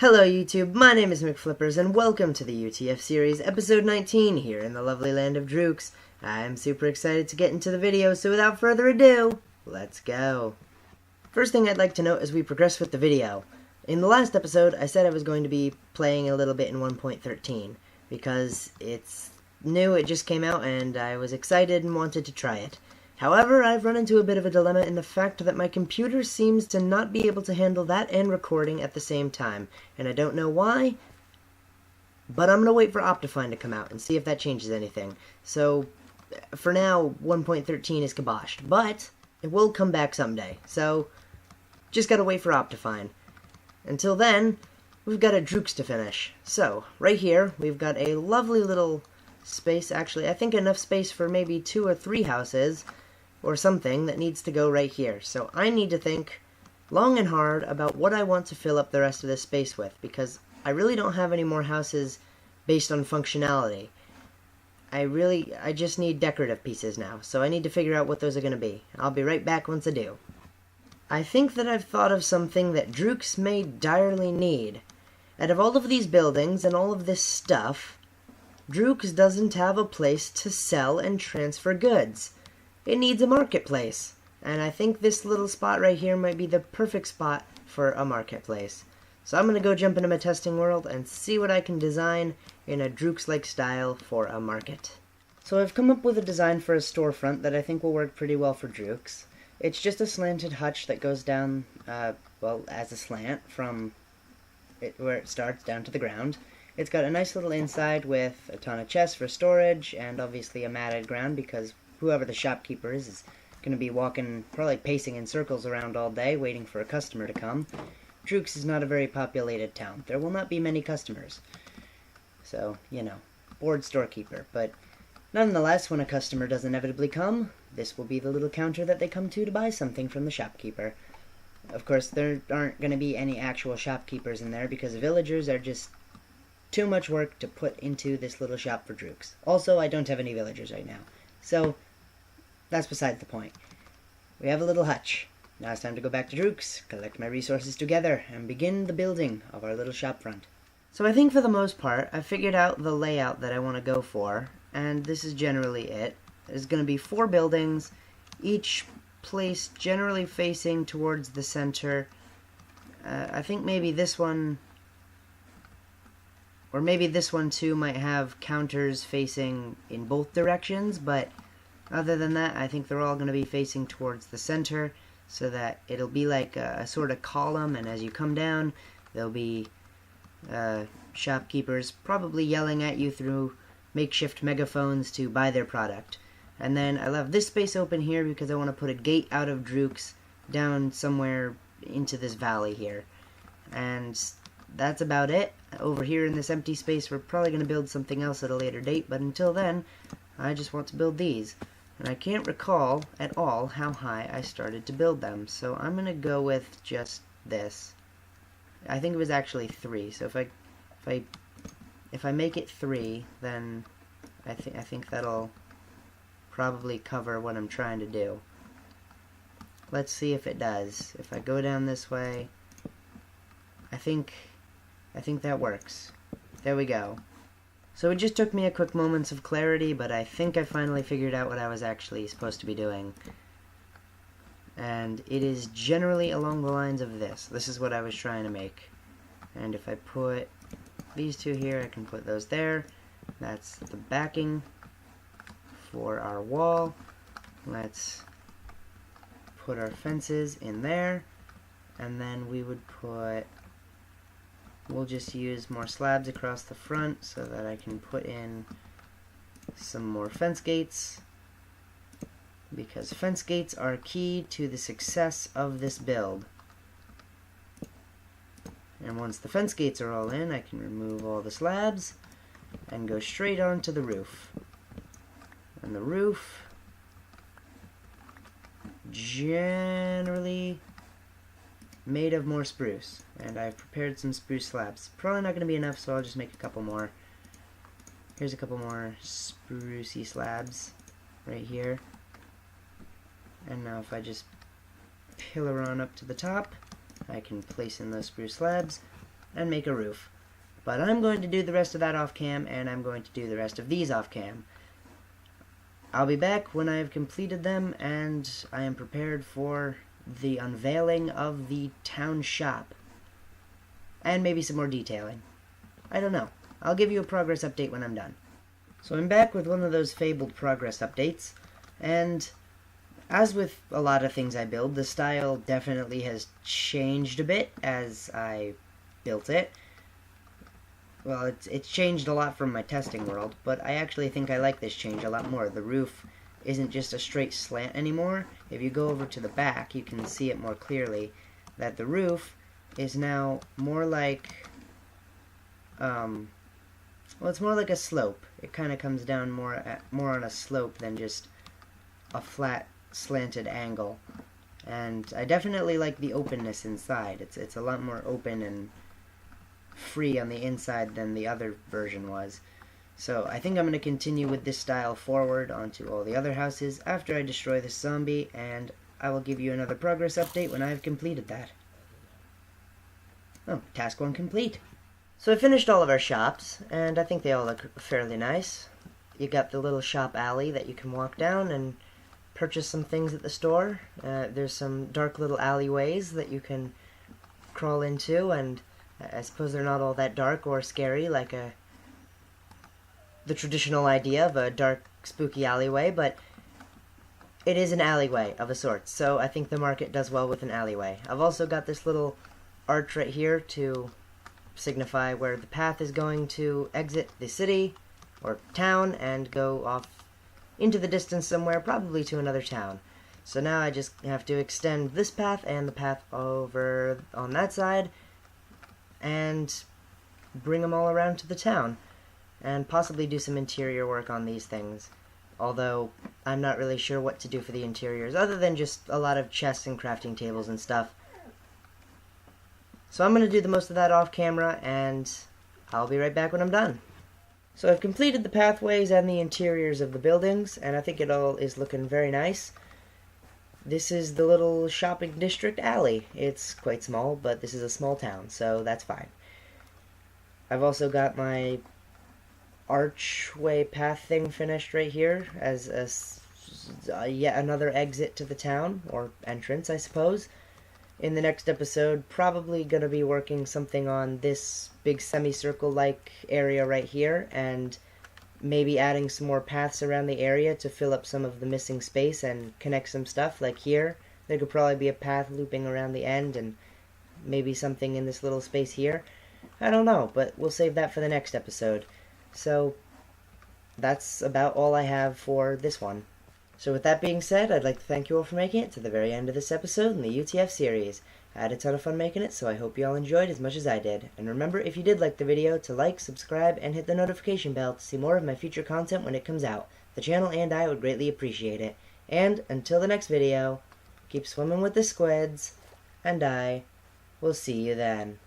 Hello YouTube, my name is McFlippers and welcome to the U.T.F series, episode 19 here in the lovely land of Druxe. I'm super excited to get into the video, so without further ado, let's go. First thing I'd like to note as we progress with the video. In the last episode, I said I was going to be playing a little bit in 1.13, because it's new, it just came out, and I was excited and wanted to try it. However, I've run into a bit of a dilemma in the fact that my computer seems to not be able to handle that and recording at the same time, and I don't know why, but I'm going to wait for Optifine to come out and see if that changes anything. So, for now, 1.13 is kiboshed, but it will come back someday, so just gotta wait for Optifine. Until then, we've got a Druxe to finish. So, right here, we've got a lovely little space, actually, I think enough space for maybe 2 or 3 houses, or something that needs to go right here. So I need to think long and hard about what I want to fill up the rest of this space with, because I really don't have any more houses based on functionality. I just need decorative pieces now, so I need to figure out what those are going to be. I'll be right back once I do. I think that I've thought of something that Druxe may direly need. Out of all of these buildings and all of this stuff, Druxe doesn't have a place to sell and transfer goods. It needs a marketplace, and I think this little spot right here might be the perfect spot for a marketplace. So I'm going to go jump into my testing world and see what I can design in a Druxe-like style for a market. So I've come up with a design for a storefront that I think will work pretty well for Druxe. It's just a slanted hutch that goes down, well, as a slant from where it starts down to the ground. It's got a nice little inside with a ton of chests for storage, and obviously a matted ground because whoever the shopkeeper is going to be walking, probably pacing in circles around all day, waiting for a customer to come. Druxe is not a very populated town. There will not be many customers. So, you know, bored storekeeper. But nonetheless, when a customer does inevitably come, this will be the little counter that they come to buy something from the shopkeeper. Of course, there aren't going to be any actual shopkeepers in there because villagers are just too much work to put into this little shop for Druxe. Also, I don't have any villagers right now. So, that's besides the point. We have a little hutch. Now it's time to go back to Druxe, collect my resources together, and begin the building of our little shop front. So I think for the most part, I've figured out the layout that I want to go for, and this is generally it. There's going to be 4 buildings, each place generally facing towards the center. I think maybe this one, or maybe this one too, might have counters facing in both directions, but other than that, I think they're all going to be facing towards the center, so that it'll be like a sort of column, and as you come down, there'll be shopkeepers probably yelling at you through makeshift megaphones to buy their product. And then I left this space open here because I want to put a gate out of Druxe down somewhere into this valley here. And that's about it. Over here in this empty space, we're probably going to build something else at a later date, but until then, I just want to build these. And I can't recall at all how high I started to build them, so I'm going to go with just this. I think it was actually 3, so if I make it 3, then I think that'll probably cover what I'm trying to do. Let's see if it does. If I go down this way, I think that works. There we go. So it just took me a quick moments of clarity, but I think I finally figured out what I was actually supposed to be doing. And it is generally along the lines of this. This is what I was trying to make. And if I put these 2 here, I can put those there. That's the backing for our wall. Let's put our fences in there. And then we would put... We'll just use more slabs across the front so that I can put in some more fence gates, because fence gates are key to the success of this build. And once the fence gates are all in, I can remove all the slabs and go straight onto the roof. And the roof generally made of more spruce, and I've prepared some spruce slabs. Probably not going to be enough, so I'll just make a couple more. Here's a couple more sprucey slabs right here. And now if I just pillar on up to the top, I can place in those spruce slabs, and make a roof. But I'm going to do the rest of that off cam, and I'm going to do the rest of these off cam. I'll be back when I have completed them, and I am prepared for the unveiling of the town shop. And maybe some more detailing. I don't know. I'll give you a progress update when I'm done. So I'm back with one of those fabled progress updates, and as with a lot of things I build, the style definitely has changed a bit as I built it. Well, it's changed a lot from my testing world, but I actually think I like this change a lot more. The roof isn't just a straight slant anymore. If you go over to the back, you can see it more clearly that the roof is now more like, well, it's more like a slope. It kind of comes down more on a slope than just a flat, slanted angle. And I definitely like the openness inside. It's a lot more open and free on the inside than the other version was. So I think I'm going to continue with this style forward onto all the other houses after I destroy this zombie, and I will give you another progress update when I have completed that. Oh, task 1 complete. So I finished all of our shops, and I think they all look fairly nice. You got the little shop alley that you can walk down and purchase some things at the store. There's some dark little alleyways that you can crawl into, and I suppose they're not all that dark or scary like the traditional idea of a dark, spooky alleyway, but it is an alleyway of a sort, so I think the market does well with an alleyway. I've also got this little arch right here to signify where the path is going to exit the city or town and go off into the distance somewhere, probably to another town. So now I just have to extend this path and the path over on that side and bring them all around to the town, and possibly do some interior work on these things, although I'm not really sure what to do for the interiors, other than just a lot of chests and crafting tables and stuff. So I'm going to do the most of that off camera, and I'll be right back when I'm done. So I've completed the pathways and the interiors of the buildings, and I think it all is looking very nice. This is the little shopping district alley. It's quite small, but this is a small town, so that's fine. I've also got my archway path thing finished right here as yet another exit to the town, or entrance, I suppose. In the next episode, probably going to be working something on this big semicircle-like area right here, and maybe adding some more paths around the area to fill up some of the missing space and connect some stuff, like here. There could probably be a path looping around the end, and maybe something in this little space here. I don't know, but we'll save that for the next episode. So, that's about all I have for this one. So with that being said, I'd like to thank you all for making it to the very end of this episode in the U.T.F series. I had a ton of fun making it, so I hope you all enjoyed as much as I did. And remember, if you did like the video, to like, subscribe, and hit the notification bell to see more of my future content when it comes out. The channel and I would greatly appreciate it. And until the next video, keep swimming with the squids, and I will see you then.